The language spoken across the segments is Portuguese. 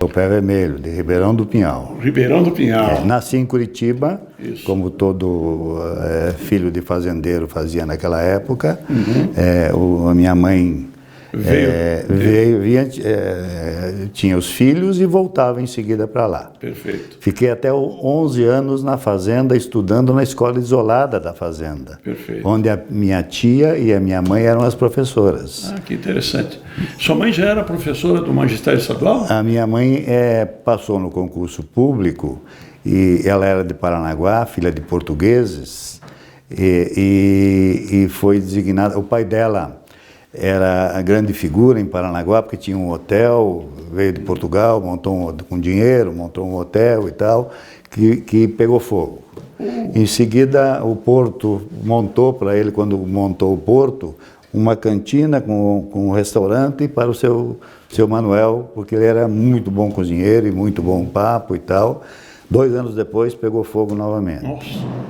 O Pé Vermelho, de Ribeirão do Pinhal. Ribeirão do Pinhal. Nasci em Curitiba, Isso. como todo filho de fazendeiro fazia naquela época. A minha mãe tinha os filhos e voltava em seguida para lá. Perfeito. Fiquei até 11 anos na fazenda, estudando na escola isolada da fazenda. Perfeito. Onde a minha tia e a minha mãe eram as professoras. Ah, que interessante. Sua mãe já era professora do magistério estadual? A minha mãe passou no concurso público e ela era de Paranaguá, filha de portugueses, e foi designada. O pai dela era a grande figura em Paranaguá, porque tinha um hotel, veio de Portugal, montou com dinheiro, montou um hotel e tal, que pegou fogo. Em seguida, o porto montou para ele, quando montou o porto, uma cantina com um restaurante para o seu Manuel, porque ele era muito bom cozinheiro e muito bom papo e tal. 2 anos depois, pegou fogo novamente. Nossa.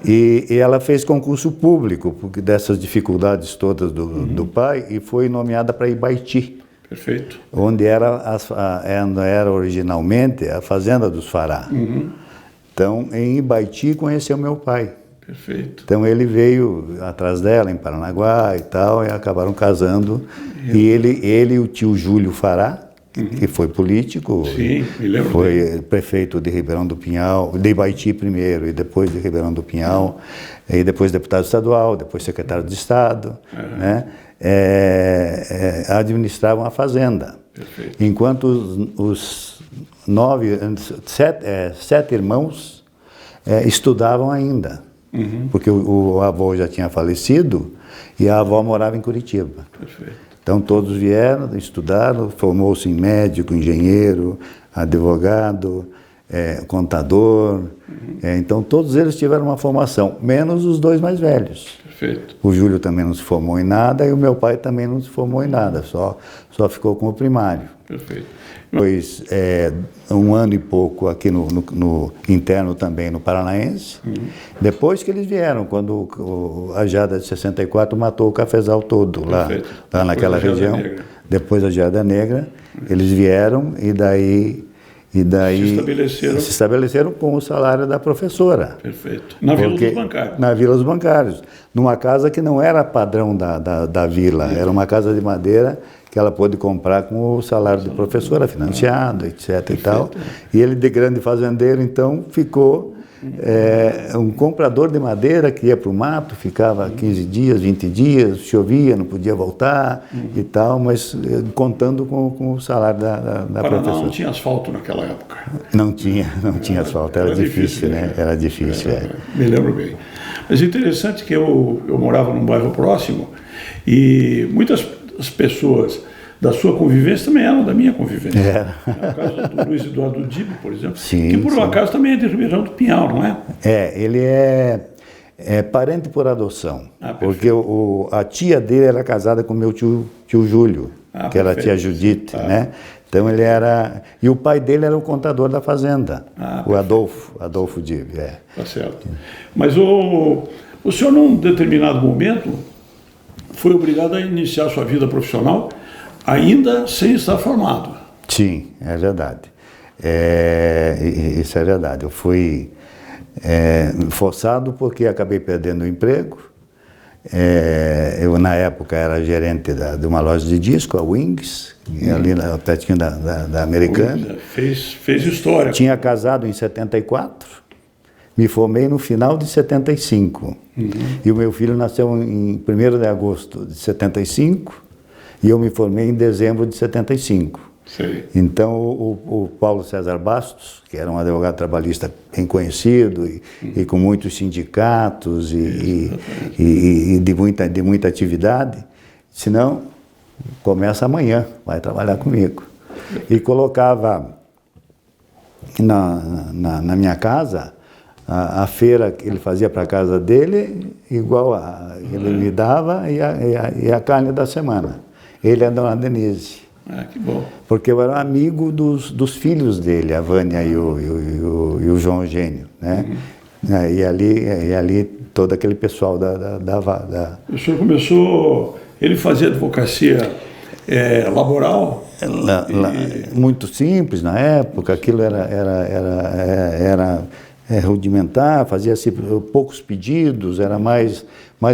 E ela fez concurso público, porque dessas dificuldades todas do pai, e foi nomeada para Ibaiti. Perfeito. Onde era originalmente a fazenda dos Fará. Então, em Ibaiti, conheceu meu pai. Perfeito. Então, ele veio atrás dela, em Paranaguá e tal, e acabaram casando. E ele e o tio Júlio Fará, que foi político, sim, me lembro foi dele. Prefeito de Ribeirão do Pinhal, de Ibaiti primeiro, e depois de Ribeirão do Pinhal, e depois deputado estadual, depois secretário de Estado, né? Administravam a fazenda. Perfeito. Enquanto os 7 irmãos estudavam ainda, porque o avô já tinha falecido e a avó morava em Curitiba. Perfeito. Então todos vieram, estudaram, formou-se em médico, engenheiro, advogado, contador. Então todos eles tiveram uma formação, menos os 2 mais velhos. Perfeito. O Júlio também não se formou em nada e o meu pai também não se formou em nada, só ficou com o primário. Perfeito. Depois, 1 ano e pouco aqui no interno também no Paranaense. Depois que eles vieram, quando a Geada de 64 matou o cafezal todo lá naquela região. Depois da Geada Negra, eles vieram e daí se estabeleceram com o salário da professora. Perfeito. Na Vila dos Bancários. Na Vila dos Bancários. Numa casa que não era padrão da vila, era uma casa de madeira que ela pôde comprar com o salário de professora, financiado, etc. e tal. E ele, de grande fazendeiro, então, ficou um comprador de madeira que ia para o mato, ficava 15 dias, 20 dias, chovia, não podia voltar e tal, mas contando com o salário da professora. Não tinha asfalto naquela época. Não tinha asfalto, era difícil, né? Era difícil, Me lembro bem. Mas é interessante que eu morava num bairro próximo e muitas pessoas da sua convivência também eram da minha convivência. O caso do Luiz Eduardo Dib, por exemplo, que por um acaso também é de Ribeirão do Pinhal, não é? Ele é parente por adoção, porque a tia dele era casada com meu tio Júlio, que era a tia Judite, né? Então ele era... E o pai dele era o contador da fazenda, o Adolfo Dib. Tá certo. Mas o senhor, num determinado momento, foi obrigado a iniciar sua vida profissional ainda sem estar formado. Sim, é verdade. Isso é verdade. Eu fui forçado porque acabei perdendo o emprego. Eu, na época, era gerente de uma loja de disco, a Wings, ali pertinho da Americana. Fez história. Tinha casado em 74, me formei no final de 75. E o meu filho nasceu em 1º de agosto de 75 e eu me formei em dezembro de 75. Sei. Então, o Paulo César Bastos, que era um advogado trabalhista bem conhecido e com muitos sindicatos e de muita atividade, disse, não, começa amanhã, vai trabalhar comigo. E colocava na minha casa a feira que ele fazia para a casa dele, igual ele me dava, e a carne da semana. Ele é a dona Denise. Que bom. Porque eu era amigo dos filhos dele, a Vânia e o João Eugênio, né? E ali todo aquele pessoal da O senhor começou, ele fazia advocacia laboral. Muito simples na época, aquilo era rudimentar, fazia-se poucos pedidos, era mais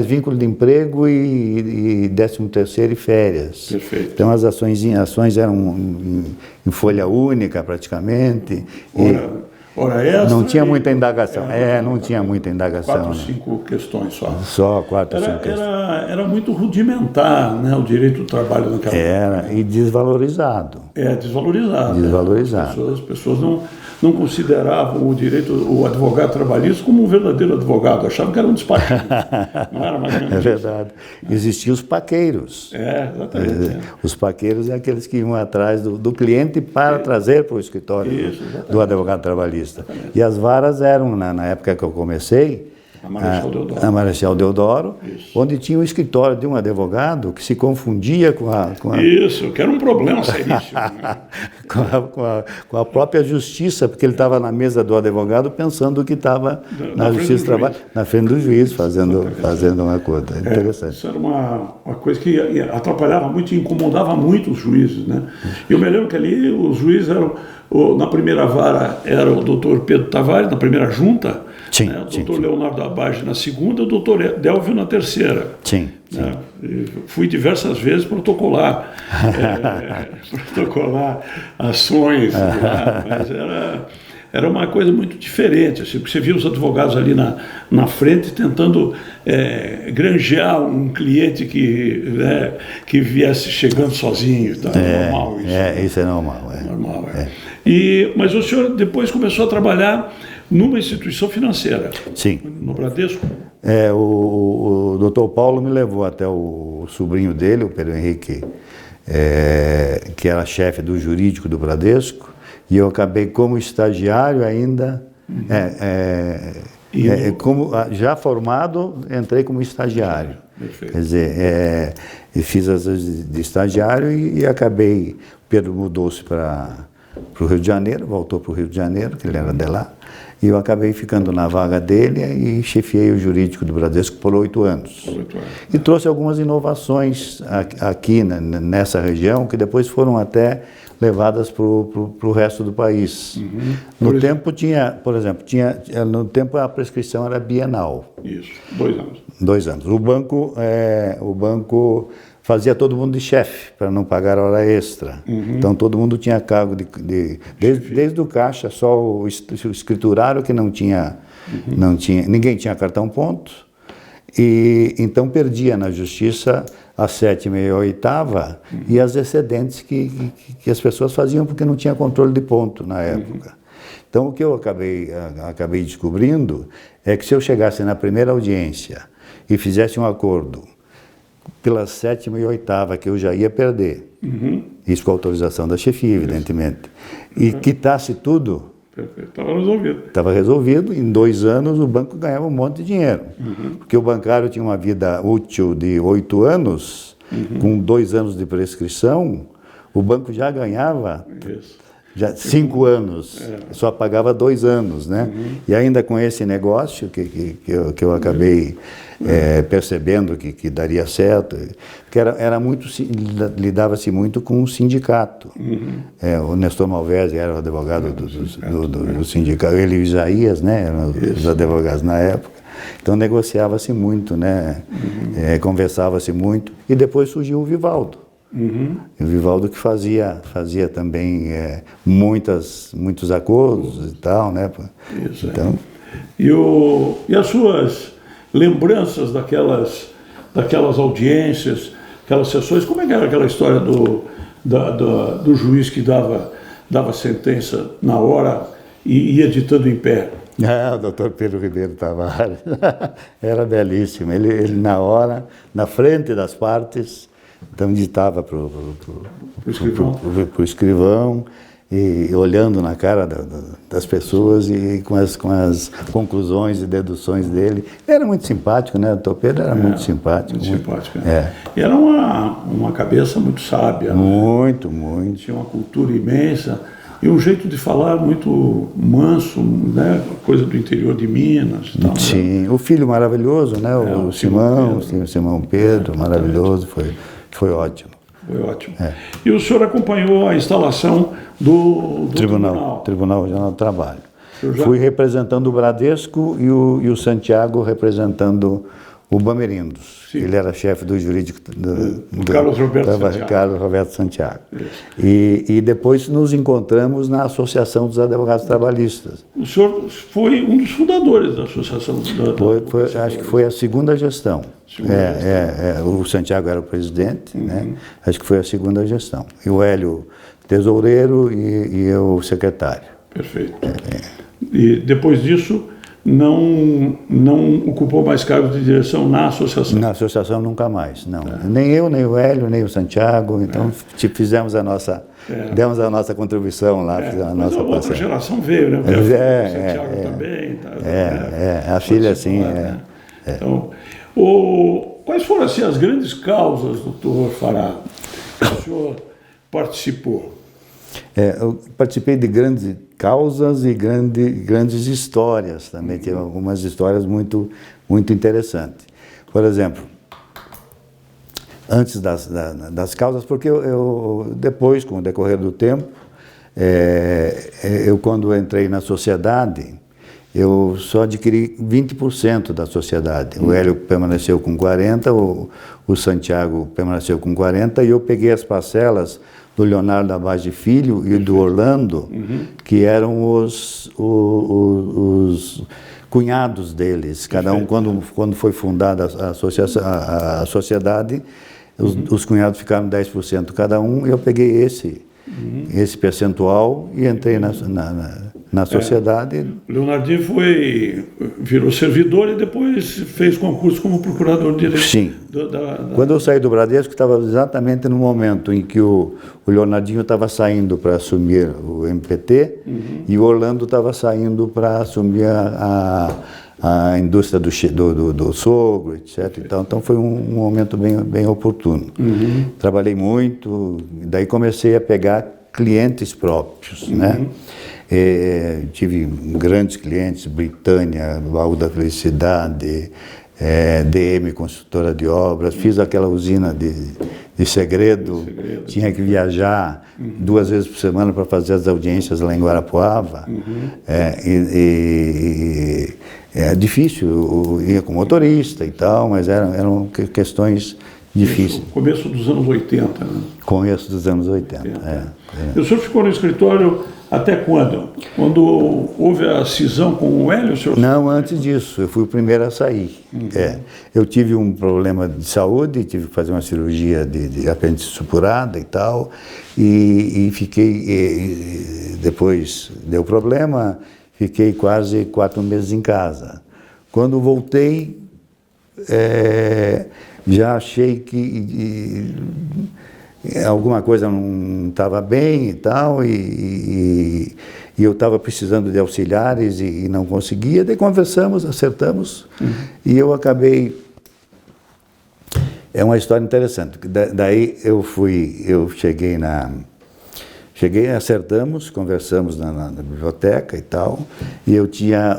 vínculo de emprego e 13º e férias. Perfeito. Então as ações eram em folha única praticamente. Hora extra. Não tinha muita indagação. Não tinha muita indagação. 4 ou 5 questões só. Só 4 ou 5 questões. Era muito rudimentar, né, o direito do trabalho naquela época. E desvalorizado. Desvalorizado. As pessoas não consideravam o advogado trabalhista como um verdadeiro advogado, achavam que era um despachante. Não era mais ou menos. É verdade. Existiam os paqueiros. Exatamente. Os paqueiros é aqueles que iam atrás do cliente para trazer para o escritório do advogado trabalhista. Exatamente. E as varas eram, na época que eu comecei, a Marechal Deodoro, onde tinha o escritório de um advogado que se confundia com a Isso, que era um problema seríssimo. Né? com a própria justiça, porque ele estava na mesa do advogado pensando que estava na justiça do trabalho, na frente do juiz, fazendo uma coisa. Interessante. Isso era uma coisa que atrapalhava muito e incomodava muito os juízes, né? Eu me lembro que ali os juízes eram, na primeira vara era o doutor Pedro Tavares, na primeira junta, sim, né? O doutor Leonardo Abage na segunda, o doutor Delvio na terceira. Sim. Né? Fui diversas vezes protocolar ações, mas era uma coisa muito diferente, assim, porque você via os advogados ali na frente tentando granjear um cliente que viesse chegando sozinho. Tá? É normal isso. Isso é normal. Normal. Mas o senhor depois começou a trabalhar numa instituição financeira. Sim. No Bradesco? O doutor Paulo me levou até o sobrinho dele, o Pedro Henrique, que era chefe do jurídico do Bradesco, e eu acabei como estagiário ainda, como, já formado, entrei como estagiário. Perfeito. Quer dizer, fiz as de estagiário e acabei, Pedro mudou-se para o Rio de Janeiro, voltou para o Rio de Janeiro, que ele era de lá, e eu acabei ficando na vaga dele e chefiei o jurídico do Bradesco por 8 anos. E trouxe algumas inovações aqui nessa região, que depois foram até levadas para o resto do país. No tempo tinha, por exemplo, no tempo a prescrição era bienal. Isso, 2 anos. 2 anos. O banco fazia todo mundo de chefe, para não pagar hora extra. Então todo mundo tinha cargo desde o caixa, só o escriturário que não tinha, ninguém tinha cartão ponto, e então perdia na justiça a 7ª e a 8ª e as excedentes que as pessoas faziam porque não tinha controle de ponto na época. Então o que eu acabei descobrindo é que se eu chegasse na primeira audiência e fizesse um acordo pela 7ª e 8ª, que eu já ia perder. Isso com a autorização da chefia, evidentemente. E quitasse tudo. Perfeito. Estava resolvido. Estava resolvido. Em 2 anos o banco ganhava um monte de dinheiro. Porque o bancário tinha uma vida útil de 8 anos, com 2 anos de prescrição, o banco já ganhava 5 anos, só pagava 2 anos, né? E ainda com esse negócio que eu acabei percebendo que daria certo, porque lidava-se muito com o sindicato. O Nestor Malvese era o advogado do sindicato, ele e o Isaías, né? Eram os advogados na época. Então negociava-se muito, né? Conversava-se muito. E depois surgiu o Vivaldo. O Vivaldo que fazia também muitos acordos e tal, né? Isso, então... E as suas lembranças daquelas audiências, aquelas sessões, como é que era aquela história do juiz que dava sentença na hora e ia ditando em pé? O doutor Pedro Ribeiro Tavares era belíssimo, ele na hora, na frente das partes, então ditava para o escrivão, e olhando na cara das pessoas e com as conclusões e deduções dele. Era muito simpático, né? O doutor Pedro era muito simpático. Muito simpático. E era uma cabeça muito sábia. Muito. Tinha uma cultura imensa e um jeito de falar muito manso, né? Coisa do interior de Minas. Tal, sim, né? O filho maravilhoso, né? O Simão Pedro, maravilhoso, foi ótimo. Foi ótimo. E o senhor acompanhou a instalação do Tribunal Regional do Trabalho. Já... Fui representando o Bradesco e o Santiago representando o Bamerindos. Sim. Ele era chefe do jurídico do Carlos Roberto Santiago. Carlos Roberto Santiago. E depois nos encontramos na Associação dos Advogados Trabalhistas. O senhor foi um dos fundadores da Associação dos Advogados Trabalhistas. Acho que foi a segunda gestão. O Santiago era o presidente, né? Acho que foi a segunda gestão. E o Hélio, tesoureiro, e eu, o secretário. Perfeito. E depois disso, não ocupou mais cargos de direção na associação? Na associação nunca mais, não. Nem eu, nem o Hélio, nem o Santiago. Então fizemos demos a nossa contribuição lá, fizemos a nossa outra parcela. Geração veio, né? O Santiago também. A filha sim. Então, quais foram assim, as grandes causas, doutor Fará, que o senhor participou? Eu participei de grandes causas e grandes histórias também. Tive algumas histórias muito interessantes. Por exemplo, antes das causas, porque eu depois, com o decorrer do tempo, eu quando entrei na sociedade, eu só adquiri 20% da sociedade. O Hélio permaneceu com 40%, o Santiago permaneceu com 40%, e eu peguei as parcelas do Leonardo Abage Filho e do Orlando, que eram os cunhados deles. Cada um, quando foi fundada a sociedade, os cunhados ficaram 10% cada um, e eu peguei esse percentual e entrei na sociedade. Leonardinho virou servidor e depois fez concurso como procurador de direito. Sim. Quando eu saí do Bradesco, estava exatamente no momento em que o Leonardinho estava saindo para assumir o MPT e o Orlando estava saindo para assumir a indústria do sogro, etc. Então foi um momento bem oportuno. Trabalhei muito, daí comecei a pegar clientes próprios, né? Tive grandes clientes, Britânia, Baú da Felicidade, DM, construtora de obras, fiz aquela usina de segredo, tinha que viajar 2 vezes por semana para fazer as audiências lá em Guarapuava. É difícil, eu ia com motorista e tal, mas eram questões difíceis. Começo dos anos 80, né? Começo dos anos 80, E o senhor ficou no escritório até quando? Quando houve a cisão com o Hélio? Não, antes disso, eu fui o primeiro a sair. Eu tive um problema de saúde, tive que fazer uma cirurgia de apêndice supurada e tal, e fiquei, depois deu problema, fiquei quase 4 meses em casa. Quando voltei, já achei que alguma coisa não estava bem e tal, e eu estava precisando de auxiliares e não conseguia. Daí conversamos, acertamos, e eu acabei... É uma história interessante. Daí eu cheguei, acertamos, conversamos na biblioteca e tal, e eu tinha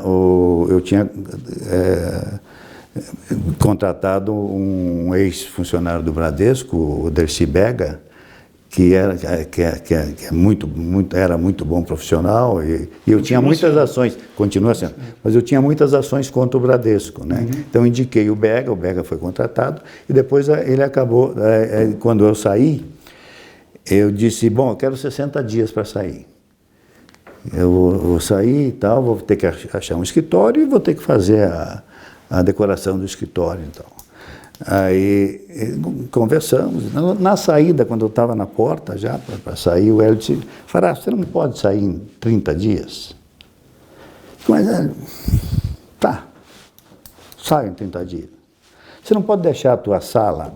contratado um ex-funcionário do Bradesco, o Dercy Bega, que era muito bom profissional, e eu tinha muitas ações, continua sendo, mas eu tinha muitas ações contra o Bradesco, né? Então indiquei o Bega foi contratado, e depois ele acabou, quando eu saí, eu disse, bom, eu quero 60 dias para sair. Eu vou sair e tal, vou ter que achar um escritório e vou ter que fazer a decoração do escritório e tal. Aí conversamos. Na saída, quando eu estava na porta já para sair, o Hélio disse, Fará, você não pode sair em 30 dias? Mas, tá, saio em 30 dias. Você não pode deixar a tua sala,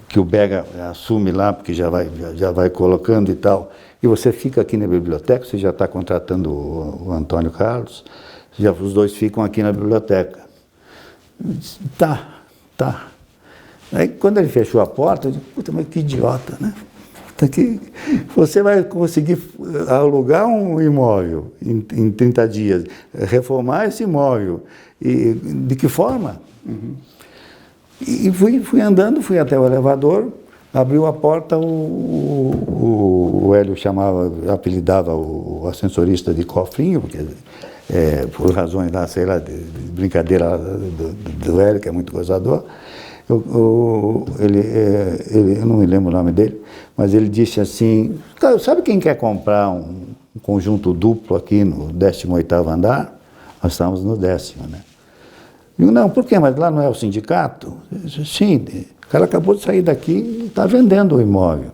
que o Bega assume lá, porque já vai colocando e tal, e você fica aqui na biblioteca, você já está contratando o Antônio Carlos, os dois ficam aqui na biblioteca. Tá. Aí quando ele fechou a porta, eu disse, puta, mas que idiota, né? Você vai conseguir alugar um imóvel em 30 dias, reformar esse imóvel, e de que forma? E fui andando, fui até o elevador, Abriu a porta, o Hélio apelidava o ascensorista de cofrinho, porque, por razões lá, sei lá, de brincadeira do Hélio, que é muito gozador. Eu não me lembro o nome dele, mas ele disse assim, sabe quem quer comprar um conjunto duplo aqui no 18º andar? Nós estávamos no 10º, né? Eu digo, não, por quê? Mas lá não é o sindicato? Eu disse, sim, o cara acabou de sair daqui e está vendendo o imóvel.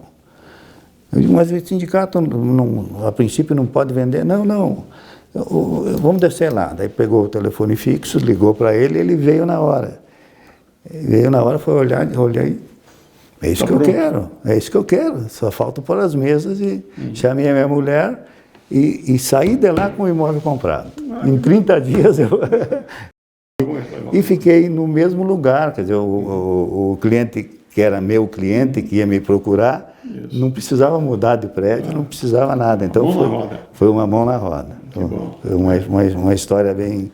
Eu digo, mas o sindicato, a princípio, não pode vender? Não, vamos descer lá. Daí pegou o telefone fixo, ligou para ele e ele veio na hora. Foi olhar e... É isso que eu quero, só falta pôr as mesas e chamei a minha mulher e saí de lá com o imóvel comprado. Em 30 dias eu... E fiquei no mesmo lugar, quer dizer, o cliente que era meu cliente, que ia me procurar, não precisava mudar de prédio, não precisava nada. Então foi uma mão na roda. Então, foi uma história bem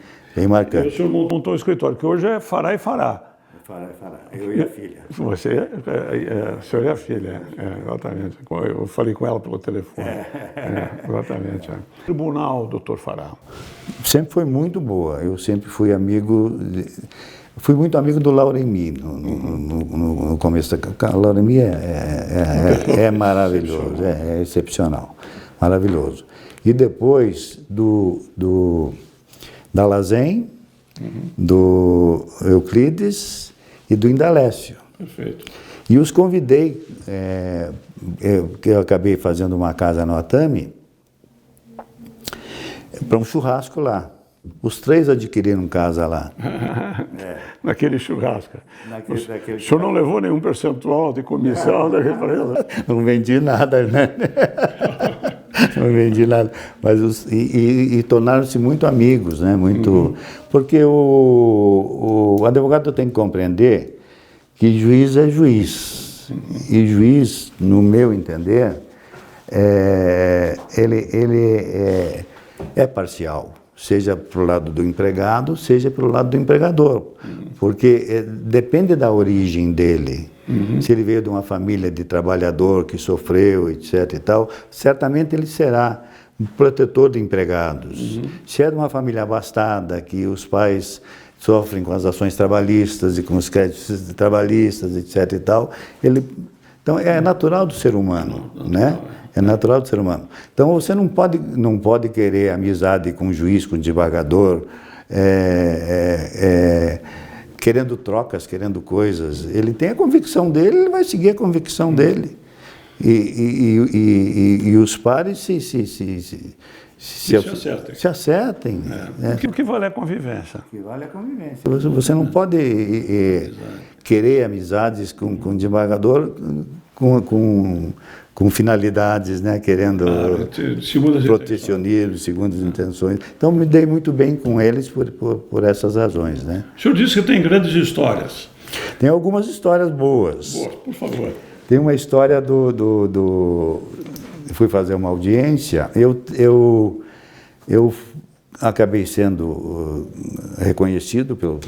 marcante. O senhor montou um escritório, que hoje é Fará e Fará. Fará. Eu e a filha. O senhor e a filha, exatamente. Eu falei com ela pelo telefone. Exatamente. Tribunal, doutor Fará. Sempre foi muito boa. Eu sempre fui muito amigo do Lauremi no começo. O Lauremi é maravilhoso, é excepcional, maravilhoso. E depois da Lazen, do Euclides e do Indalécio. Perfeito. E os convidei, que eu acabei fazendo uma casa no Atami, para um churrasco lá. Os três adquiriram casa lá. Naquele churrasco. O senhor não levou nenhum percentual de comissão da empresa? Não vendi nada, né? Não vendi nada. Mas e tornaram-se muito amigos, né? Muito, porque o advogado tem que compreender que juiz é juiz. E juiz, no meu entender, ele é parcial. Seja para o lado do empregado, seja para o lado do empregador. Porque depende da origem dele. Se ele veio de uma família de trabalhador que sofreu, etc. e tal, certamente ele será um protetor de empregados. Se é de uma família abastada, que os pais sofrem com as ações trabalhistas e com os créditos trabalhistas, etc. e tal, então é natural do ser humano, né? É natural do ser humano. Então você não pode querer amizade com juiz, com desembargador, querendo trocas, querendo coisas. Ele tem a convicção dele, ele vai seguir a convicção dele. E os pares se acertem. O que vale é a convivência. O que vale é a convivência. Você não pode querer amizades com desembargador com finalidades, né, querendo protecionismo, segundas intenções. Então, me dei muito bem com eles por essas razões, né? O senhor disse que tem grandes histórias. Tem algumas histórias boas. Boas, por favor. Tem uma história Eu fui fazer uma audiência, eu acabei sendo reconhecido pelos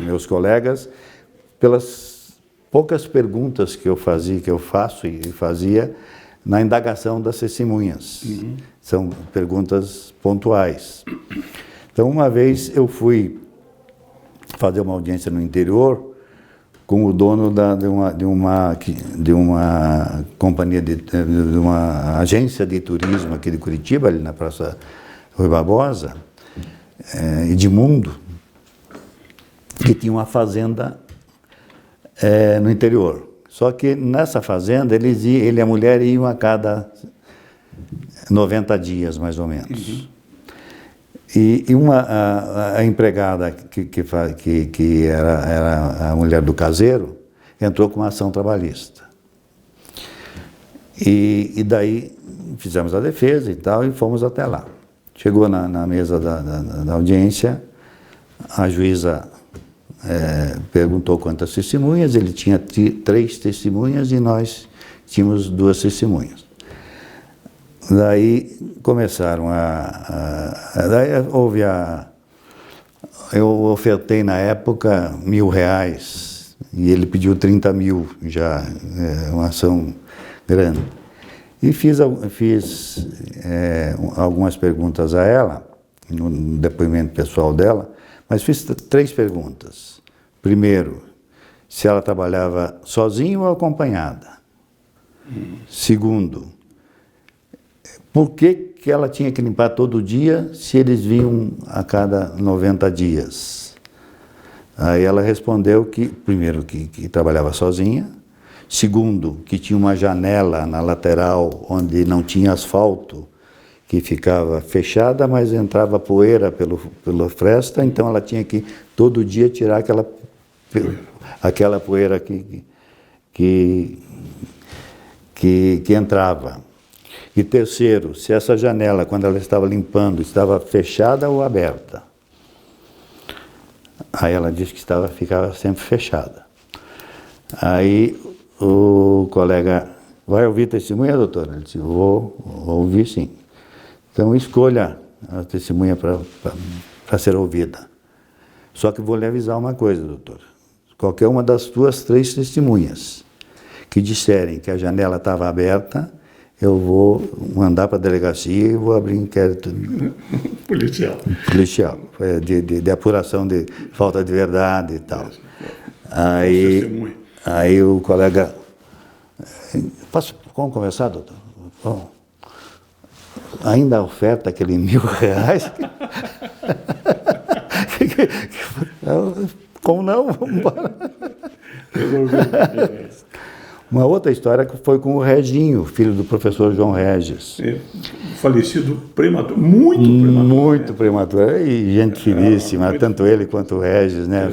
meus colegas pelas poucas perguntas que eu faço e fazia na indagação das testemunhas. São perguntas pontuais. Então, uma vez eu fui fazer uma audiência no interior com o dono de uma companhia, de uma agência de turismo aqui de Curitiba, ali na Praça Rui Barbosa, Edmundo, que tinha uma fazenda no interior. Só que nessa fazenda, ele e a mulher iam a cada 90 dias, mais ou menos. E a empregada que era a mulher do caseiro, entrou com uma ação trabalhista. E daí fizemos a defesa e tal, e fomos até lá. Chegou na mesa da audiência, a juíza perguntou quantas testemunhas, ele tinha 3 testemunhas e nós tínhamos 2 testemunhas. Daí começaram daí houve eu ofertei na época R$1.000 e ele pediu 30 mil já, uma ação grande. E fiz algumas perguntas a ela, no depoimento pessoal dela, mas fiz 3 perguntas. Primeiro, se ela trabalhava sozinha ou acompanhada. Segundo, por que ela tinha que limpar todo dia se eles vinham a cada 90 dias? Aí ela respondeu que, primeiro, que trabalhava sozinha. Segundo, que tinha uma janela na lateral onde não tinha asfalto, que ficava fechada, mas entrava poeira pela fresta, então ela tinha que todo dia tirar aquela poeira que entrava. E terceiro, se essa janela, quando ela estava limpando, estava fechada ou aberta. Aí ela disse que ficava sempre fechada. Aí o colega, vai ouvir testemunha, doutora? Ele disse, vou ouvir sim. Então escolha a testemunha para ser ouvida. Só que vou lhe avisar uma coisa, doutor. Qualquer uma das 3 testemunhas que disserem que a janela estava aberta, eu vou mandar para a delegacia e vou abrir inquérito policial, de apuração de falta de verdade e tal. Aí o colega, vamos conversar, doutor? Bom, ainda a oferta aquele R$1.000? Como não? Vamos embora. Uma outra história que foi com o Reginho, filho do professor João Regis. Falecido prematuro, muito prematuro. Muito prematuro, e gente finíssima, tanto ele quanto o Regis, né?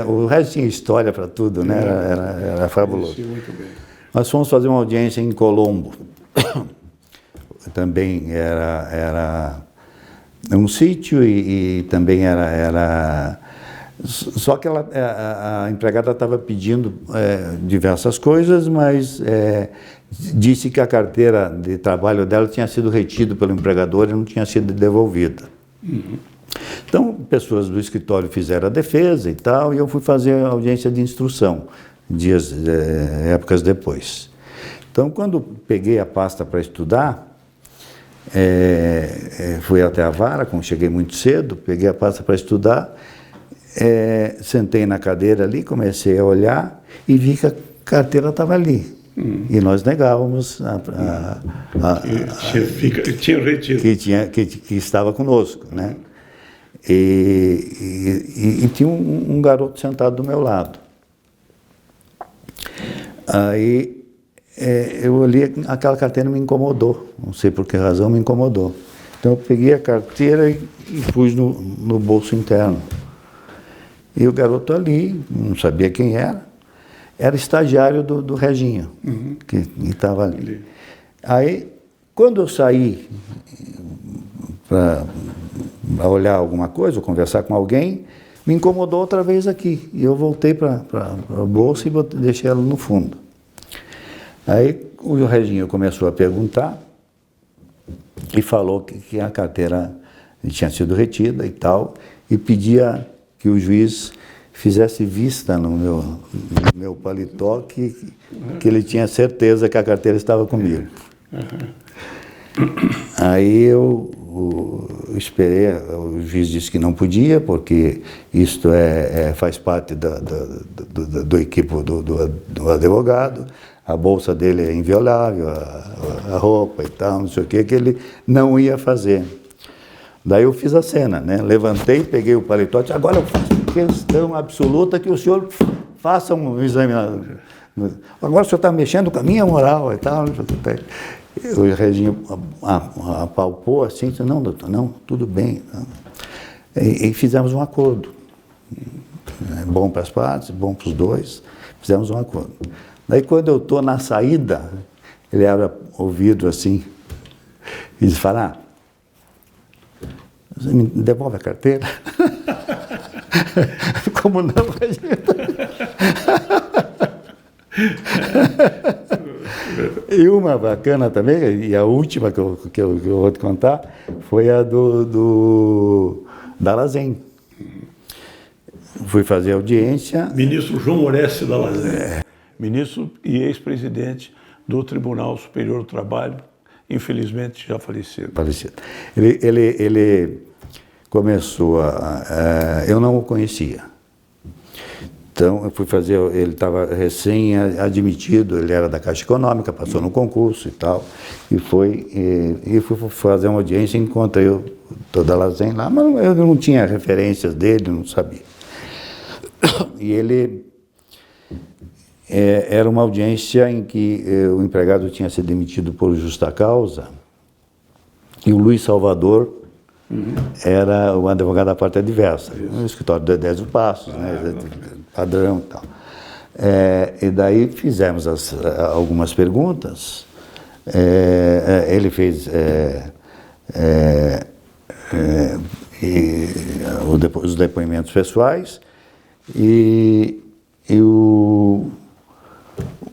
O Regis tinha história para tudo, né? Era fabuloso. Muito bem. Nós fomos fazer uma audiência em Colombo. Também era um sítio e também era... Só que a empregada estava pedindo diversas coisas, mas disse que a carteira de trabalho dela tinha sido retida pelo empregador e não tinha sido devolvida. Uhum. Então, pessoas do escritório fizeram a defesa e tal, e eu fui fazer a audiência de instrução, épocas depois. Então, quando peguei a pasta para estudar, fui até a vara, como cheguei muito cedo, peguei a pasta para estudar, sentei na cadeira ali, comecei a olhar e vi que a carteira estava ali. E nós negávamos que estava conosco, né? E tinha um garoto sentado do meu lado. Aí eu olhei, aquela carteira me incomodou, não sei por que razão me incomodou. Então eu peguei a carteira e pus no bolso interno. E o garoto ali, não sabia quem era estagiário do Reginho, que estava ali. Aí, quando eu saí para olhar alguma coisa, ou conversar com alguém, me incomodou outra vez aqui. E eu voltei para a bolsa e deixei ela no fundo. Aí o Reginho começou a perguntar e falou que a carteira tinha sido retida e tal, e pedia que o juiz fizesse vista no meu paletó que ele tinha certeza que a carteira estava comigo. Aí eu esperei, o juiz disse que não podia, porque isto faz parte do equipe do advogado, a bolsa dele é inviolável, a roupa e tal, não sei o que ele não ia fazer. Daí eu fiz a cena, né? Levantei, peguei o paletó e disse, agora eu faço questão absoluta que o senhor faça um exame. Agora o senhor está mexendo com a minha moral e tal. O Reginho apalpou assim, disse, não, doutor, não, tudo bem. E fizemos um acordo. Bom para as partes, bom para os dois, fizemos um acordo. Daí quando eu estou na saída, ele abre o vidro assim e diz, Fará, você me devolve a carteira? Como não, Reginho? E uma bacana também, e a última que eu vou te contar, foi a da Lazen. fui fazer audiência. Ministro João Oreste Dallazen, ministro e ex-presidente do Tribunal Superior do Trabalho, infelizmente já falecido. Ele começou eu não o conhecia. Então, eu fui fazer, ele estava recém-admitido, ele era da Caixa Econômica, passou no concurso e tal, e fui fazer uma audiência e encontrei o Dallazen lá, mas eu não tinha referências dele, não sabia. E ele, era uma audiência em que o empregado tinha sido demitido por justa causa, e o Luiz Salvador era o advogado da parte adversa, no escritório do Edésio Passos, né, padrão e tal. E daí fizemos algumas perguntas, ele fez os depoimentos pessoais e o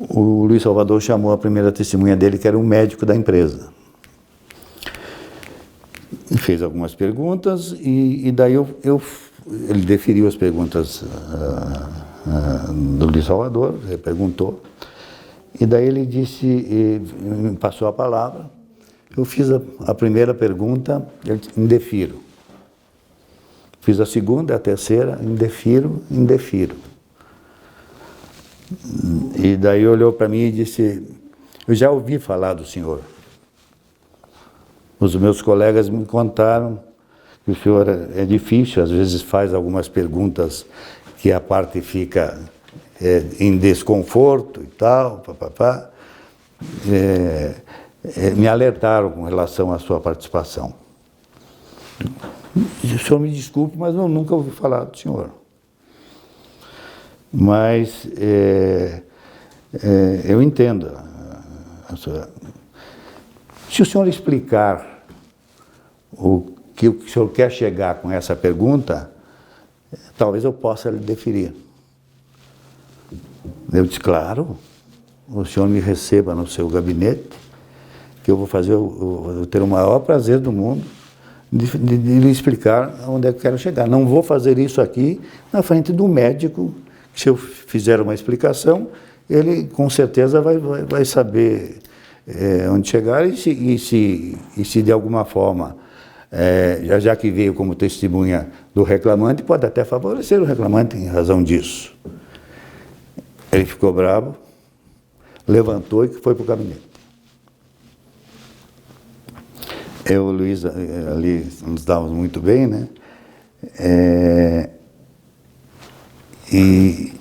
Luiz Salvador chamou a primeira testemunha dele, que era um médico da empresa. Fez algumas perguntas e daí ele deferiu as perguntas do Luiz Salvador, ele perguntou, e daí ele disse, me passou a palavra, eu fiz a primeira pergunta, ele disse, indefiro. Fiz a segunda, a terceira, indefiro. E daí olhou para mim e disse, eu já ouvi falar do senhor. Os meus colegas me contaram que o senhor é difícil, às vezes faz algumas perguntas que a parte fica em desconforto e tal, papapá. Me alertaram com relação à sua participação. O senhor me desculpe, mas eu nunca ouvi falar do senhor. Mas eu entendo. Se o senhor explicar o que o senhor quer chegar com essa pergunta, talvez eu possa lhe deferir. Eu disse, claro, o senhor me receba no seu gabinete, que eu vou fazer, eu vou ter o maior prazer do mundo de lhe explicar onde é que eu quero chegar. Não vou fazer isso aqui na frente do médico, que se eu fizer uma explicação, ele com certeza vai saber onde chegar e se de alguma forma, já que veio como testemunha do reclamante, pode até favorecer o reclamante em razão disso. Ele ficou bravo, levantou e foi para o gabinete. Eu e o Luiz ali nos dávamos muito bem, né? E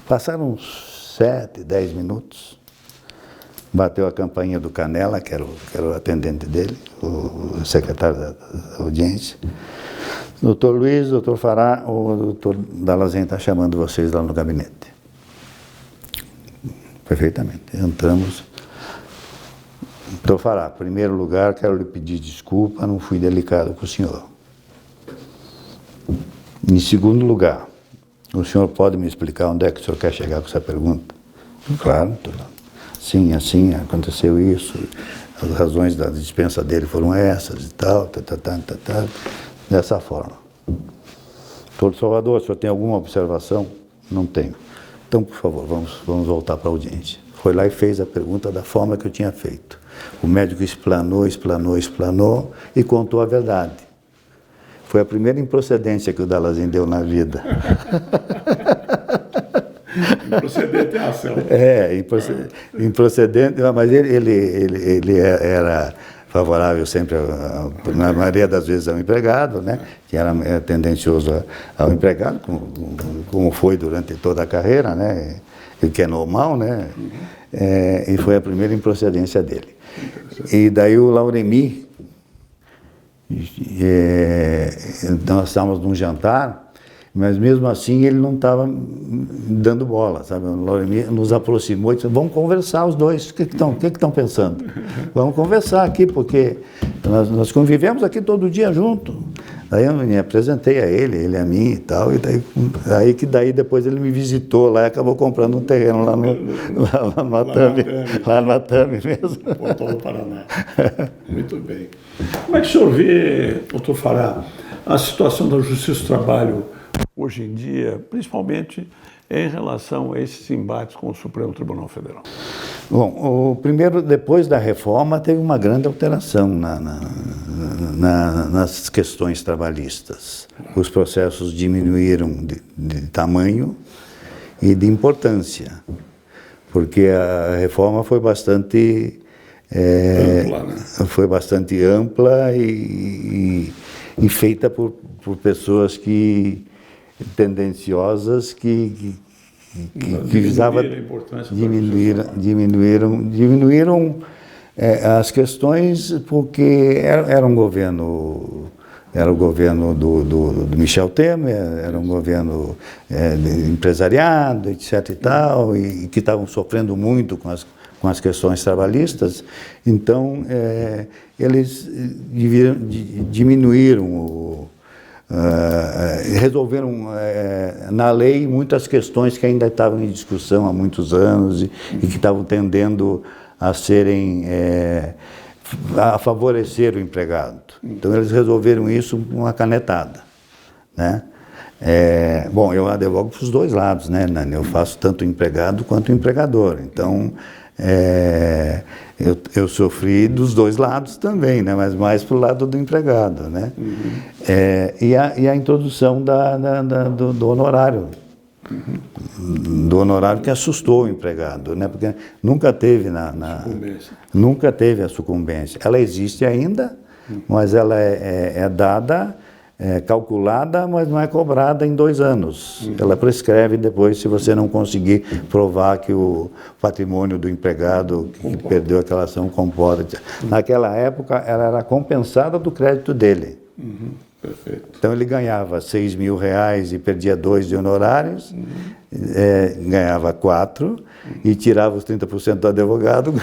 passaram uns 7, 10 minutos, bateu a campainha do Canela, que era o atendente dele, o secretário da audiência. Doutor Luiz, doutor Fará, o doutor Dallazen está chamando vocês lá no gabinete. Perfeitamente. Entramos. Doutor Fará, em primeiro lugar, quero lhe pedir desculpa, não fui delicado com o senhor. Em segundo lugar, o senhor pode me explicar onde é que o senhor quer chegar com essa pergunta? Claro, doutor. Sim, assim, aconteceu isso, as razões da dispensa dele foram essas e tal, dessa forma. Doutor Salvador, o senhor tem alguma observação? Não tenho. Então, por favor, vamos voltar para a audiência. Foi lá e fez a pergunta da forma que eu tinha feito. O médico explanou e contou a verdade. Foi a primeira improcedência que o Dallazen deu na vida. Improcedente é a ação. Improcedente, mas ele era favorável sempre, na maioria das vezes, ao empregado, né? Que era tendencioso ao empregado, como foi durante toda a carreira, né? O que é normal, né? E foi a primeira improcedência dele. E daí o Lauremi, nós estávamos num jantar, mas mesmo assim ele não estava dando bola, sabe? O Lauremi nos aproximou e disse, vamos conversar os dois, o que estão pensando? Vamos conversar aqui, porque nós convivemos aqui todo dia junto. Daí eu me apresentei a ele a mim e tal, e daí depois ele me visitou lá e acabou comprando um terreno lá no Atami mesmo. Portal do Paraná. Muito bem. Como é que o senhor vê, doutor Fará, a situação da Justiça do Trabalho hoje em dia, principalmente em relação a esses embates com o Supremo Tribunal Federal? Bom, primeiro, depois da reforma, teve uma grande alteração nas questões trabalhistas. Os processos diminuíram de tamanho e de importância, porque a reforma foi bastante ampla, né? Foi bastante ampla e feita por pessoas tendenciosas que visavam diminuíram as questões, porque era um governo. Era o governo do Michel Temer, era um governo de empresariado, etc. e tal, e que estavam sofrendo muito com as questões trabalhistas. Então, eles diminuíram, resolveram na lei muitas questões que ainda estavam em discussão há muitos anos e que estavam tendendo a serem a favorecer o empregado. Então eles resolveram isso com uma canetada, né? Bom, eu advogo para os dois lados, né? Eu faço tanto o empregado quanto o empregador. Então eu sofri dos dois lados também, né? Mas mais para o lado do empregado, né? E a introdução do honorário. Do honorário que assustou o empregado, né? Porque nunca teve nunca teve a sucumbência. Ela existe ainda, mas ela é dada, calculada, mas não é cobrada em 2 anos. Ela prescreve depois, se você não conseguir provar que o patrimônio do empregado que perdeu aquela ação comporta. Naquela época, ela era compensada do crédito dele. Perfeito. Então ele ganhava R$6.000 e perdia 2 de honorários, ganhava 4 e tirava os 30% do advogado,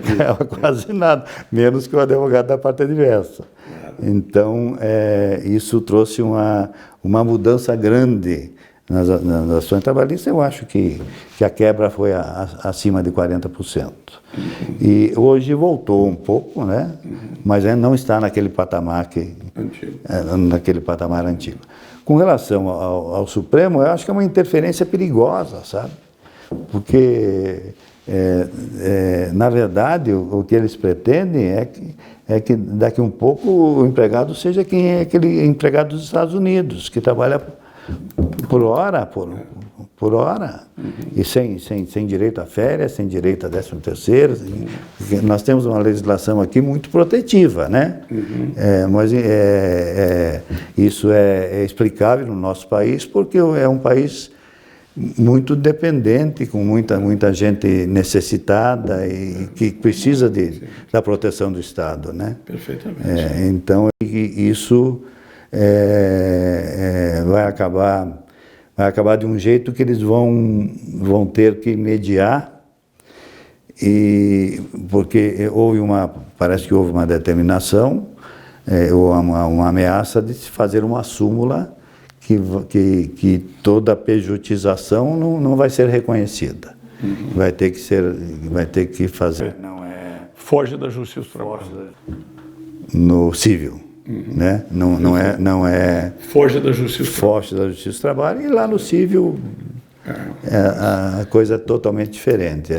ganhava quase nada, menos que o advogado da parte adversa. Então isso trouxe uma mudança grande nas ações trabalhistas. Eu acho que a quebra foi acima de 40%. E hoje voltou um pouco, né? Mas não está naquele patamar antigo. Com relação ao Supremo, eu acho que é uma interferência perigosa, sabe? Porque, na verdade, o que eles pretendem é que daqui um pouco o empregado seja quem é aquele empregado dos Estados Unidos, que trabalha por hora, e sem direito a férias, sem direito a 13º. Nós temos uma legislação aqui muito protetiva, né? Mas isso é explicável no nosso país, porque é um país muito dependente, com muita gente necessitada e que precisa da proteção do Estado, né? Perfeitamente. Então, isso vai acabar de um jeito que eles vão ter que mediar, porque parece que houve uma determinação, ou uma ameaça de se fazer uma súmula que toda pejutização não vai ser reconhecida. Vai ter que fazer. Foge da justiça do trabalho. No civil. Né? Não é foge da justiça do trabalho, e lá no civil a coisa é totalmente diferente.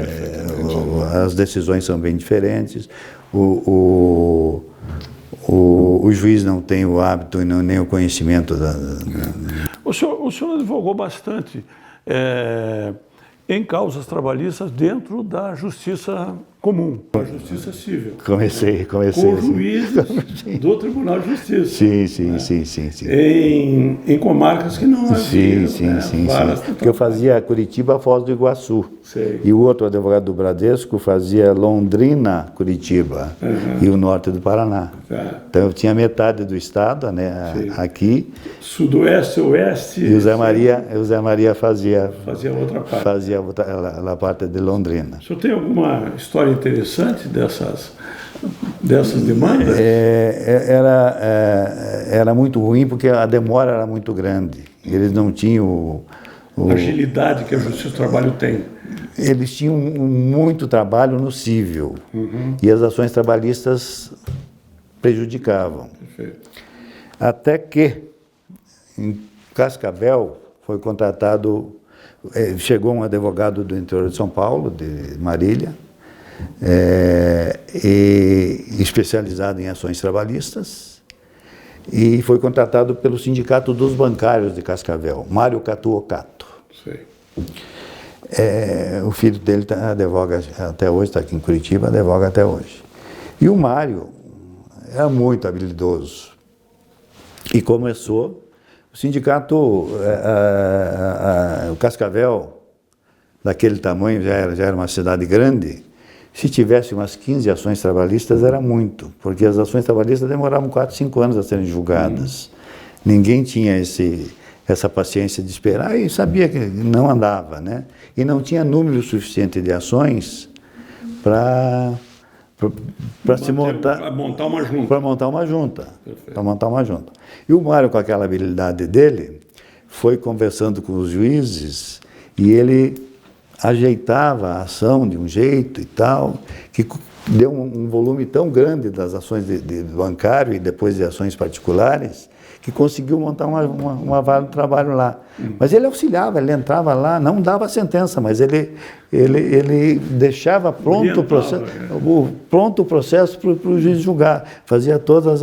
As decisões são bem diferentes. O juiz não tem o hábito e nem o conhecimento O senhor advogou bastante em causas trabalhistas dentro da justiça comum, da justiça civil. Comecei. Com juízes do Tribunal de Justiça. Sim. Em comarcas que não havia. Sim. Porque eu fazia Curitiba, Foz do Iguaçu. Sei. E o outro advogado do Bradesco fazia Londrina, Curitiba, e o norte do Paraná. Então eu tinha metade do estado, né, aqui. Sudoeste, oeste. E o Zé Maria fazia outra parte. Fazia a parte de Londrina. O senhor tem alguma história interessante dessas demandas? Era muito ruim, porque a demora era muito grande. Eles não tinham a agilidade que a Justiça do Trabalho tem. Eles tinham muito trabalho no civil, e as ações trabalhistas prejudicavam. Perfeito. Até que, em Cascavel foi contratado, chegou um advogado do interior de São Paulo, de Marília, e especializado em ações trabalhistas, e foi contratado pelo Sindicato dos Bancários de Cascavel, Mário Catuocato. Sei. O filho dele advoga até hoje, está aqui em Curitiba, advoga até hoje. E o Mário era muito habilidoso. E começou, o sindicato, o Cascavel, daquele tamanho, já era uma cidade grande. Se tivesse umas 15 ações trabalhistas, era muito, porque as ações trabalhistas demoravam 4, 5 anos a serem julgadas. Ninguém tinha essa paciência de esperar e sabia que não andava, né? E não tinha número suficiente de ações para se montar. Para montar uma junta. Para montar uma junta. Para montar uma junta. E o Mário, com aquela habilidade dele, foi conversando com os juízes e ele ajeitava a ação de um jeito e tal, que deu um volume tão grande das ações de bancário e depois de ações particulares, que conseguiu montar uma vara de trabalho lá. Mas ele auxiliava, ele entrava lá, não dava sentença, mas ele deixava pronto o processo para o juiz julgar, fazia todas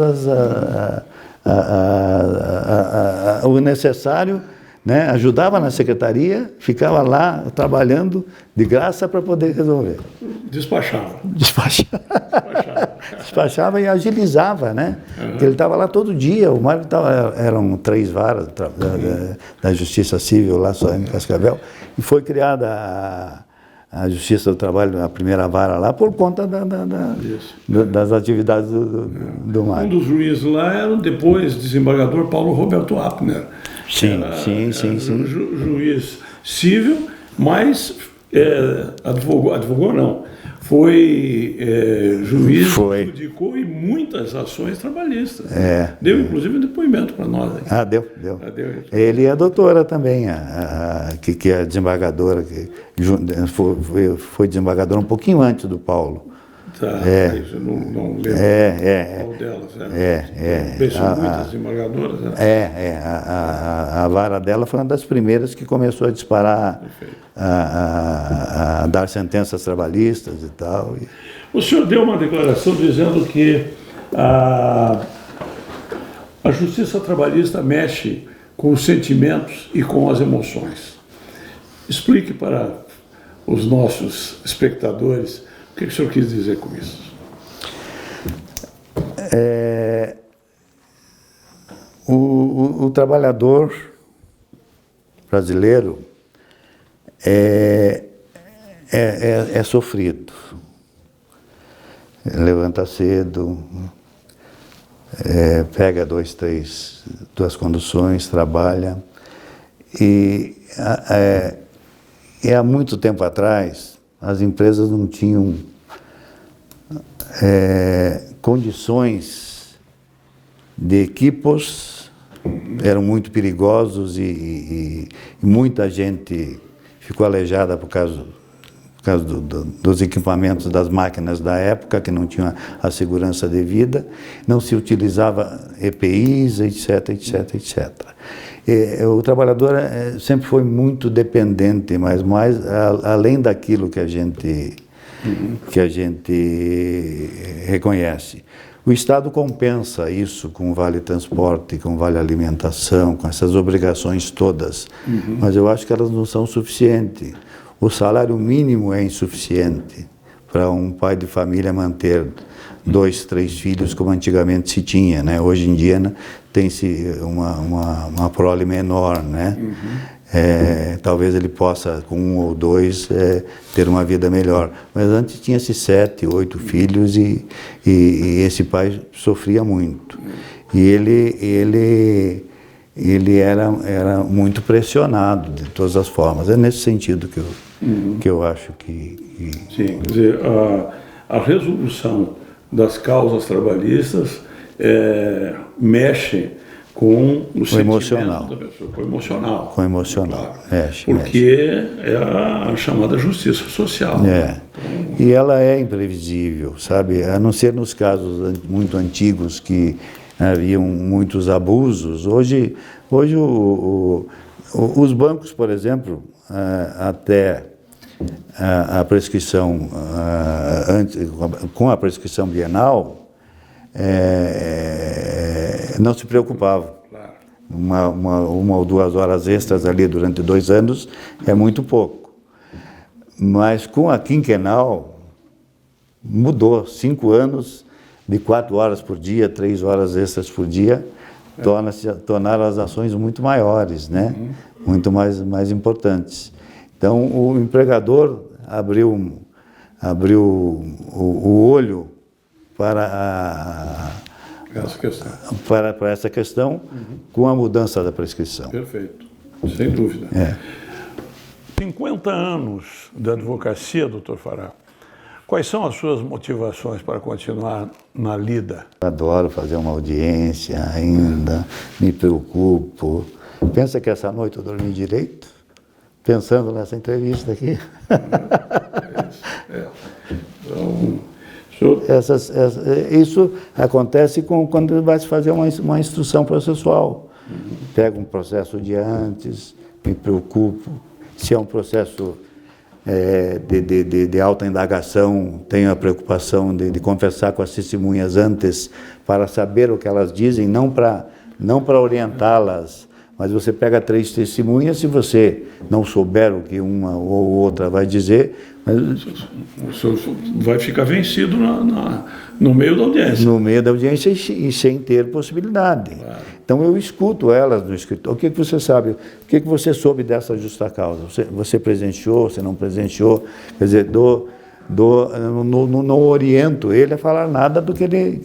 o necessário, né? Ajudava na secretaria, ficava lá trabalhando de graça para poder resolver. Despachava. Despachava e agilizava, né? Porque ele estava lá todo dia. O Mário eram 3 varas da Justiça Civil lá só em Cascavel, e foi criada a Justiça do Trabalho, a primeira vara lá, por conta das atividades do Mário. Um dos juízes lá era o depois desembargador Paulo Roberto Apner. Sim. Juiz civil, mas advogou não. Foi juiz, judicou em muitas ações trabalhistas. Deu inclusive um depoimento para nós. Deu. Ele é a doutora também, que é a desembargadora, que foi desembargadora um pouquinho antes do Paulo. Isso eu não lembro qual delas. São muitas desembargadoras. A vara dela foi uma das primeiras que começou a disparar, a dar sentenças trabalhistas e tal. O senhor deu uma declaração dizendo que a justiça trabalhista mexe com os sentimentos e com as emoções. Explique para os nossos espectadores o que o senhor quis dizer com isso. O trabalhador brasileiro é sofrido. Levanta cedo, pega 2 conduções, trabalha. E há muito tempo atrás, as empresas não tinham condições de equipos, eram muito perigosos e muita gente ficou aleijada por causa dos equipamentos das máquinas da época, que não tinham a segurança devida, não se utilizava EPIs, etc. O trabalhador sempre foi muito dependente, mas mais além daquilo que a gente reconhece. O Estado compensa isso com o Vale Transporte, com o Vale Alimentação, com essas obrigações todas, mas eu acho que elas não são suficientes. O salário mínimo é insuficiente para um pai de família manter 2, 3 filhos, como antigamente se tinha, né? Hoje em dia, né, tem-se uma prole menor, né? Talvez ele possa, com 1 ou 2, ter uma vida melhor. Mas antes tinha-se 7, 8 filhos e esse pai sofria muito. E ele era muito pressionado de todas as formas. É nesse sentido que eu acho que... Sim, quer dizer, a resolução das causas trabalhistas mexe com o emocional da pessoa, com o emocional. Com o emocional, claro. Porque é a chamada justiça social. E ela é imprevisível, sabe? A não ser nos casos muito antigos que haviam muitos abusos. Hoje os bancos, por exemplo, até a prescrição, com a prescrição bienal, não se preocupavam. Uma ou 2 horas extras ali durante 2 anos é muito pouco. Mas com a quinquenal, mudou. 5 anos, de 4 horas por dia, 3 horas extras por dia, tornaram as ações muito maiores, né? Muito mais importantes. Então, o empregador abriu o olho para essa questão com a mudança da prescrição. Perfeito, sem dúvida. 50 anos de advocacia, doutor Fará. Quais são as suas motivações para continuar na lida? Adoro fazer uma audiência ainda, me preocupo. Pensa que essa noite eu dormi direito, pensando nessa entrevista aqui. Isso acontece quando vai se fazer uma instrução processual. Pego um processo de antes, me preocupo. Se é um processo de alta indagação, tenho a preocupação de conversar com as testemunhas antes para saber o que elas dizem, não para orientá-las. Mas você pega 3 testemunhas, se você não souber o que uma ou outra vai dizer... O senhor vai ficar vencido no meio da audiência. No meio da audiência e sem ter possibilidade. Claro. Então eu escuto elas no escritório. O que você sabe? O que você soube dessa justa causa? Você presenciou, você não presenciou? Quer dizer, não oriento ele a falar nada do que ele...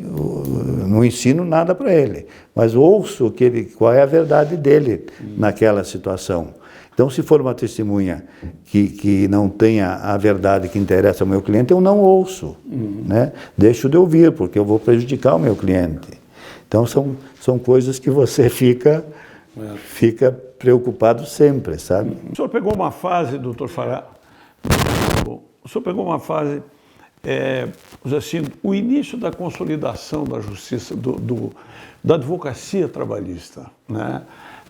Não ensino nada para ele, mas ouço qual é a verdade dele naquela situação. Então, se for uma testemunha que não tenha a verdade que interessa ao meu cliente, eu não ouço, né? Deixo de ouvir, porque eu vou prejudicar o meu cliente. Então, são coisas que você fica preocupado sempre, sabe? O senhor pegou uma fase, doutor Fará, o senhor pegou uma fase, assim, o início da consolidação da justiça, da advocacia trabalhista, né?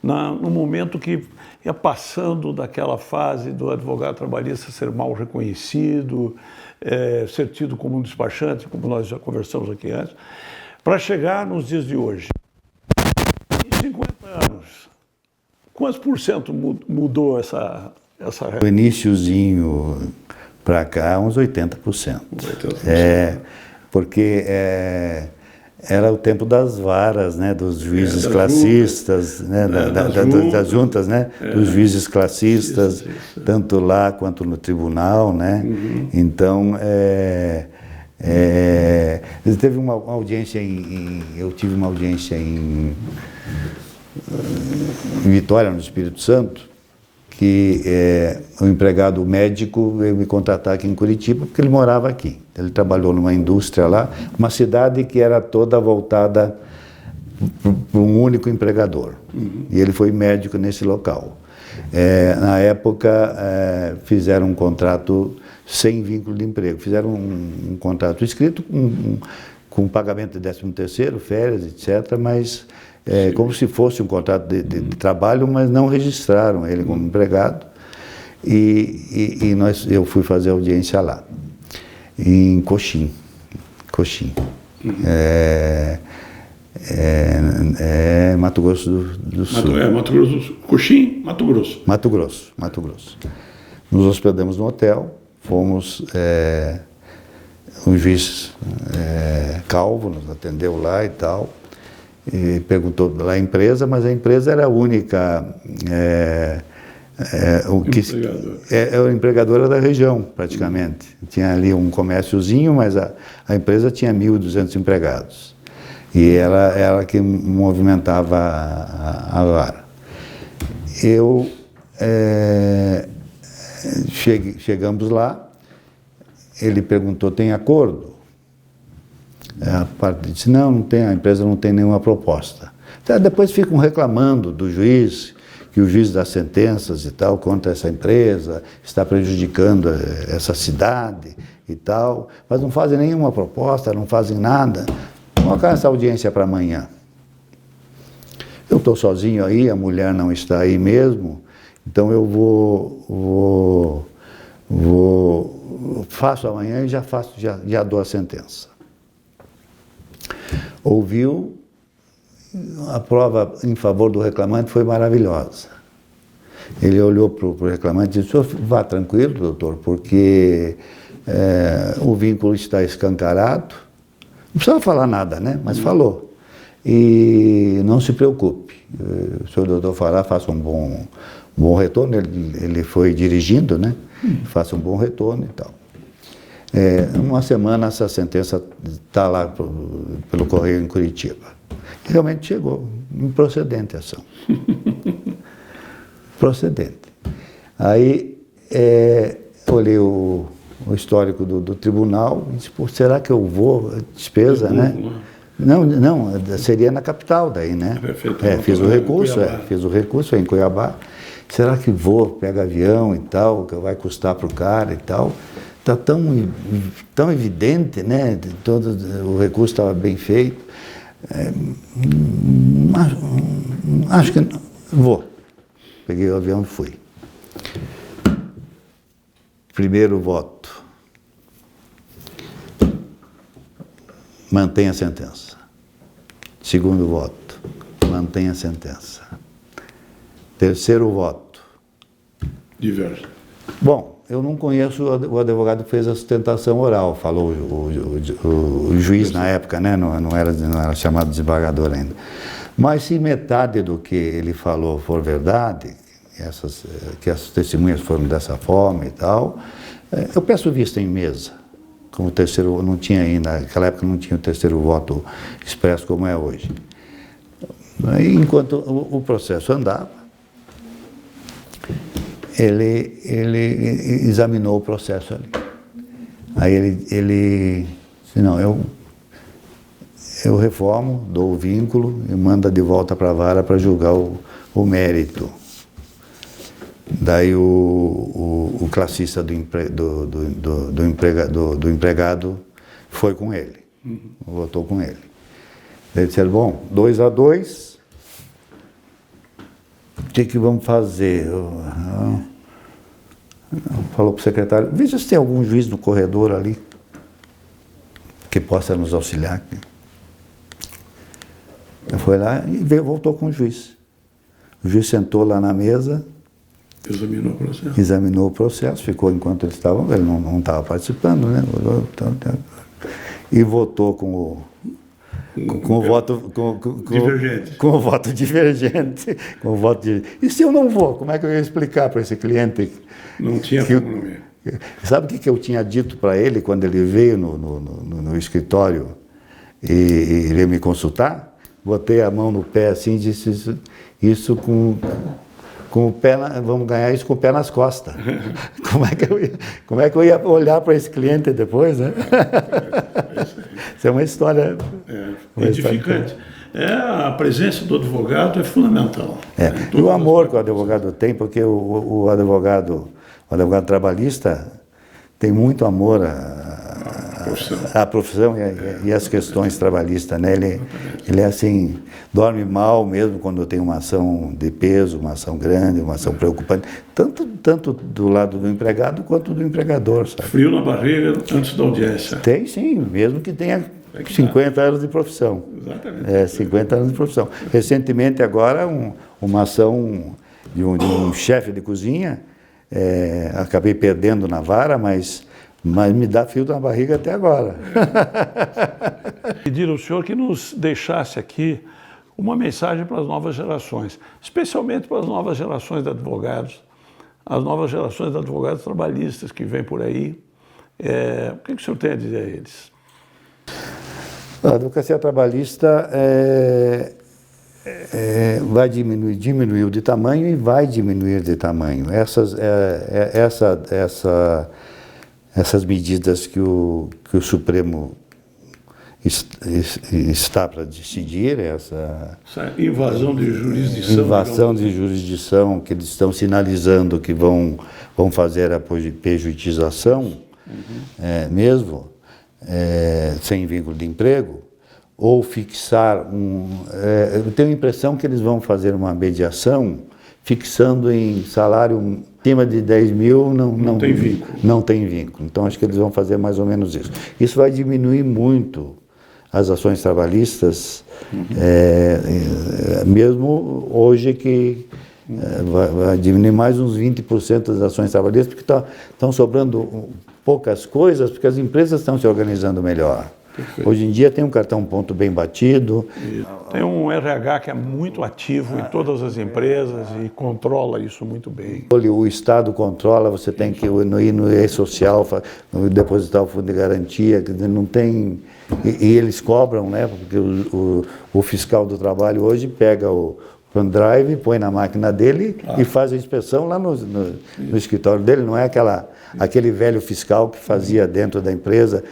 No momento que ia passando daquela fase do advogado trabalhista ser mal reconhecido, ser tido como um despachante, como nós já conversamos aqui antes, para chegar nos dias de hoje. Em 50 anos, quantos por cento mudou essa Do iniciozinho para cá, uns 80%. 80%. Porque era o tempo das varas, né, dos juízes classistas, né, das juntas, né, dos juízes classistas, tanto lá quanto no tribunal, né. Então, teve uma audiência eu tive uma audiência em Vitória, no Espírito Santo, que o empregado médico veio me contratar aqui em Curitiba, porque ele morava aqui. Ele trabalhou numa indústria lá, uma cidade que era toda voltada para um único empregador. E ele foi médico nesse local. Na época, fizeram um contrato sem vínculo de emprego. Fizeram um contrato escrito com pagamento de 13º, férias, etc., mas... como se fosse um contrato de trabalho, mas não registraram ele como empregado. Eu fui fazer audiência lá, em Coxim. Mato Grosso do Sul. Mato Grosso do Sul. Coxim, Mato Grosso. Mato Grosso. Nos hospedamos no hotel, fomos... o juiz Calvo nos atendeu lá e tal. E perguntou pela empresa, mas a empresa era a única, o empregador era da região, praticamente. Tinha ali um comérciozinho, mas a empresa tinha 1.200 empregados. E ela que movimentava a vara. Chegamos lá, ele perguntou, tem acordo? A parte disse, não tem, a empresa não tem nenhuma proposta. Então, depois ficam reclamando do juiz, que o juiz dá sentenças e tal contra essa empresa, está prejudicando essa cidade e tal, mas não fazem nenhuma proposta, não fazem nada. Vamos colocar essa audiência para amanhã. estou sozinho aí, a mulher não está aí mesmo, então eu faço amanhã e já dou a sentença. Ouviu, a prova em favor do reclamante foi maravilhosa. Ele olhou para o reclamante e disse: vá tranquilo, doutor, porque o vínculo está escancarado. Não precisava falar nada, né? Mas falou. E não se preocupe, o senhor doutor Fará faça um bom retorno, ele foi dirigindo, né? Faça um bom retorno e tal. Uma semana essa sentença está lá pelo correio em Curitiba. E realmente chegou, improcedente a ação. Procedente. Aí olhei o histórico do tribunal e disse: pô, será que eu vou? Despesa, né? Não, seria na capital daí, né? Fiz o recurso em Cuiabá. Será que vou, pega avião e tal, que vai custar para o cara e tal? Está tão evidente, né? O recurso estava bem feito. Acho que vou. Peguei o avião e fui. Primeiro voto. Mantenha a sentença. Segundo voto. Mantenha a sentença. Terceiro voto. Diverso. Bom, eu não conheço o advogado que fez a sustentação oral, falou o juiz na época, né? Não era chamado desembargador ainda. Mas se metade do que ele falou for verdade, que essas testemunhas foram dessa forma e tal, eu peço vista em mesa. Como terceiro, não tinha ainda, naquela época não tinha o terceiro voto expresso como é hoje. Aí, enquanto o processo andava, ele examinou o processo ali. Aí ele disse: não, eu reformo, dou o vínculo e mando de volta para a vara para julgar o mérito. Daí o classista do empregado foi com ele, votou com ele. Ele disse: bom, 2-2, o que vamos fazer? Falou para o secretário: veja se tem algum juiz no corredor ali que possa nos auxiliar. Ele foi lá e voltou com o juiz. O juiz sentou lá na mesa, examinou o processo, ficou enquanto eles estavam, ele não estava participando, né? E votou com o voto divergente. Com o voto divergente. E se eu não vou, como é que eu ia explicar para esse cliente? Não tinha como não ir. Sabe o que eu tinha dito para ele quando ele veio no escritório e ele me consultar? Botei a mão no pé assim e disse: isso com o pé, vamos ganhar isso com o pé nas costas. Como é que eu ia olhar para esse cliente depois, né? Isso é uma história... edificante. A presença do advogado é fundamental. E o amor que o advogado tem, porque o advogado trabalhista tem muito amor à profissão e às questões trabalhistas, né? Ele é assim, dorme mal mesmo quando tem uma ação de peso, uma ação grande, uma ação preocupante, tanto do lado do empregado quanto do empregador, sabe? Frio na barriga antes da audiência. Tem sim, mesmo que tenha 50 anos de profissão. Exatamente. 50 anos de profissão. Recentemente agora, uma ação de um chefe de cozinha, acabei perdendo na vara, mas me dá frio na barriga até agora. Pedir ao senhor que nos deixasse aqui uma mensagem para as novas gerações, especialmente para as novas gerações de advogados, as novas gerações de advogados trabalhistas que vêm por aí. O que o senhor tem a dizer a eles? A advocacia trabalhista vai diminuiu de tamanho e vai diminuir de tamanho. Essas medidas que o Supremo está para decidir, essa invasão de jurisdição. Invasão de jurisdição, que eles estão sinalizando que vão fazer a pejoitização, mesmo, sem vínculo de emprego, ou fixar eu tenho a impressão que eles vão fazer uma mediação fixando em salário acima de 10 mil, não tem vínculo. Não tem vínculo. Então, acho que eles vão fazer mais ou menos isso. Isso vai diminuir muito as ações trabalhistas, mesmo hoje que vai diminuir mais uns 20% das ações trabalhistas, porque estão sobrando poucas coisas, porque as empresas estão se organizando melhor. Perfeito. Hoje em dia tem um cartão ponto bem batido. Tem um RH que é muito ativo em todas as empresas e controla isso muito bem. O Estado controla, você tem que ir no E-Social, depositar o fundo de garantia, não tem... E eles cobram, né? Porque o fiscal do trabalho hoje pega o pendrive, põe na máquina dele e faz a inspeção lá no escritório dele, não é aquele velho fiscal que fazia dentro da empresa,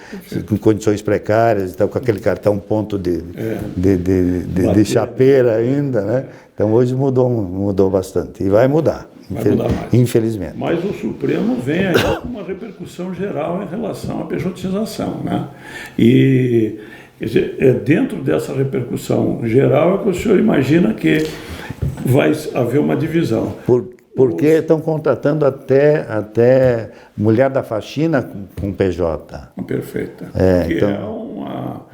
com condições precárias, com aquele cartão ponto de chapeira ainda, né? Então hoje mudou bastante e vai mudar. Vai mudar mais. Infelizmente. Mas o Supremo vem aí com uma repercussão geral em relação à pejotização, né? E quer dizer, dentro dessa repercussão geral é que o senhor imagina que vai haver uma divisão. Porque estão contratando até mulher da faxina com PJ. Perfeito.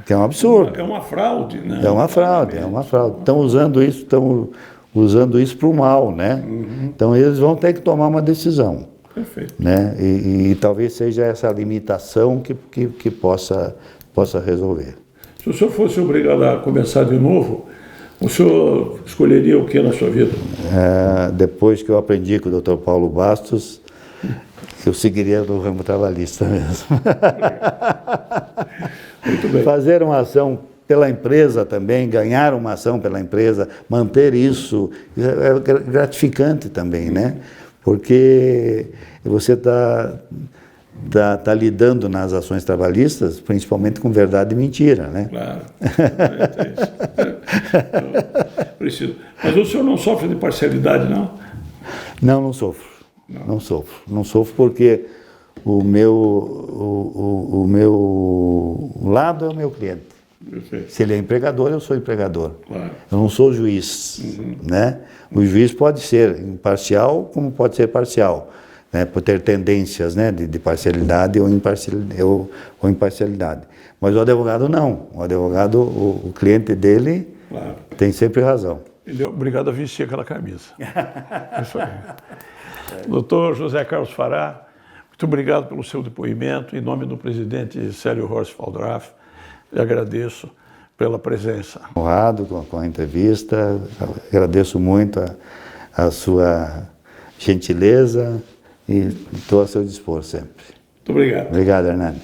Que é um absurdo. É uma fraude, né? É uma fraude. Estão usando isso para o mal, né? Então eles vão ter que tomar uma decisão. Perfeito. Né? E talvez seja essa limitação que possa resolver. Se o senhor fosse obrigado a começar de novo, o senhor escolheria o que na sua vida? Depois que eu aprendi com o Dr. Paulo Bastos, eu seguiria no ramo trabalhista mesmo. Muito bem. Fazer uma ação pela empresa também, ganhar uma ação pela empresa, manter isso é gratificante também, né? Porque você está lidando nas ações trabalhistas, principalmente com verdade e mentira, né? Claro. Preciso. Mas o senhor não sofre de parcialidade, não? Não sofro. Não sofro. Não sofro porque o meu lado é o meu cliente. Perfeito. Se ele é empregador, eu sou empregador. Claro. Eu não sou juiz, né? O juiz pode ser imparcial como pode ser parcial, né? Por ter tendências, né, de parcialidade ou imparcialidade. Mas o advogado não. O advogado, o cliente dele tem sempre razão. Ele é obrigado a vestir aquela camisa. Isso aí. Doutor José Carlos Fará, muito obrigado pelo seu depoimento. Em nome do presidente Célio Horst Faldraff, eu agradeço pela presença. Honrado com a entrevista, agradeço muito a sua gentileza e estou a seu dispor sempre. Muito obrigado. Obrigado, Hernani.